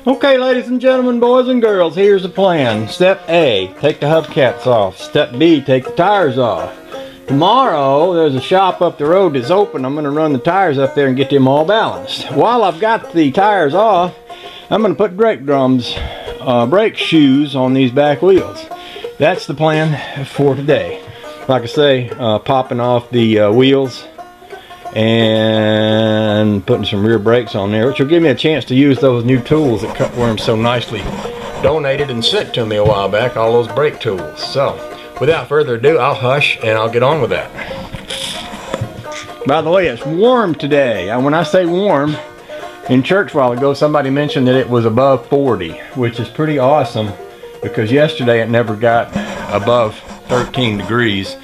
Okay, ladies and gentlemen, boys and girls, here's the plan. Step A, take the hubcaps off. Step B, take the tires off. Tomorrow, there's a shop up the road that's open. I'm going to run the tires up there and get them all balanced. While I've got the tires off, I'm going to put brake drums, brake shoes on these back wheels. That's the plan for today. Like I say, popping off the wheels and putting some rear brakes on there, which will give me a chance to use those new tools that Cutworm so nicely donated and sent to me a while back, all those brake tools. So, without further ado, I'll hush and I'll get on with that. By the way, it's warm today. And when I say warm, in church a while ago, somebody mentioned that it was above 40, which is pretty awesome because yesterday it never got above 13 degrees.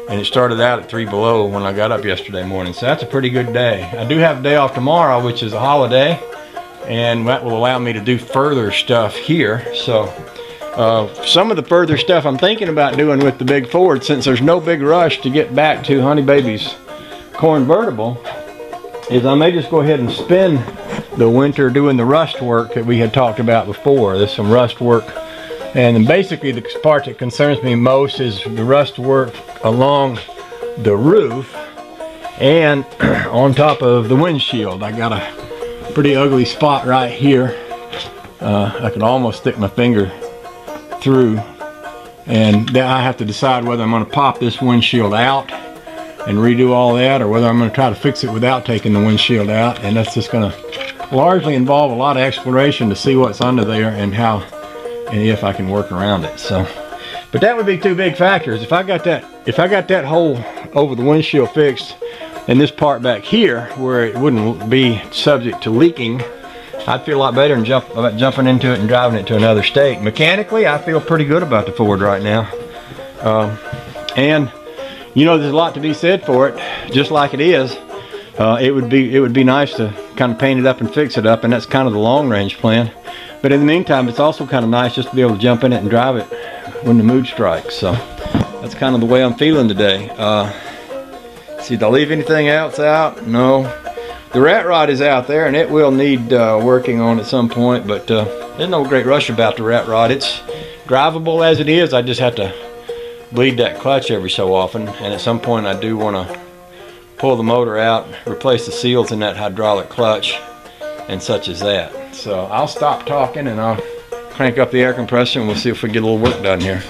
And it started out at 3 below when I got up yesterday morning. So that's a pretty good day. I do have a day off tomorrow, which is a holiday. And that will allow me to do further stuff here. So some of the further stuff I'm thinking about doing with the big Ford, since there's no big rush to get back to Honey Baby's convertible, is I may just go ahead and spend the winter doing the rust work that we had talked about before. There's some rust work. And then basically the part that concerns me most is the rust work along the roof and on top of the windshield. I got a pretty ugly spot right here. I could almost stick my finger through, and then I have to decide whether I'm going to pop this windshield out and redo all that, or whether I'm going to try to fix it without taking the windshield out. And that's just going to largely involve a lot of exploration to see what's under there and how and if I can work around it. So, but that would be two big factors. If I got that hole over the windshield fixed, and this part back here where it wouldn't be subject to leaking, I'd feel a lot better than about jumping into it and driving it to another state. Mechanically, I feel pretty good about the Ford right now. And you know, there's a lot to be said for it. Just like it is, it would be nice to kind of paint it up and fix it up, and that's kind of the long range plan. But in the meantime, it's also kind of nice just to be able to jump in it and drive it when the mood strikes. So that's kind of the way I'm feeling today. See, did I leave anything else out? No. The rat rod is out there, and it will need working on at some point, but there's no great rush about the rat rod. It's drivable as it is. I just have to bleed that clutch every so often, and at some point I do want to pull the motor out, replace the seals in that hydraulic clutch, and such as that. So I'll stop talking and I'll crank up the air compressor and we'll see if we get a little work done here.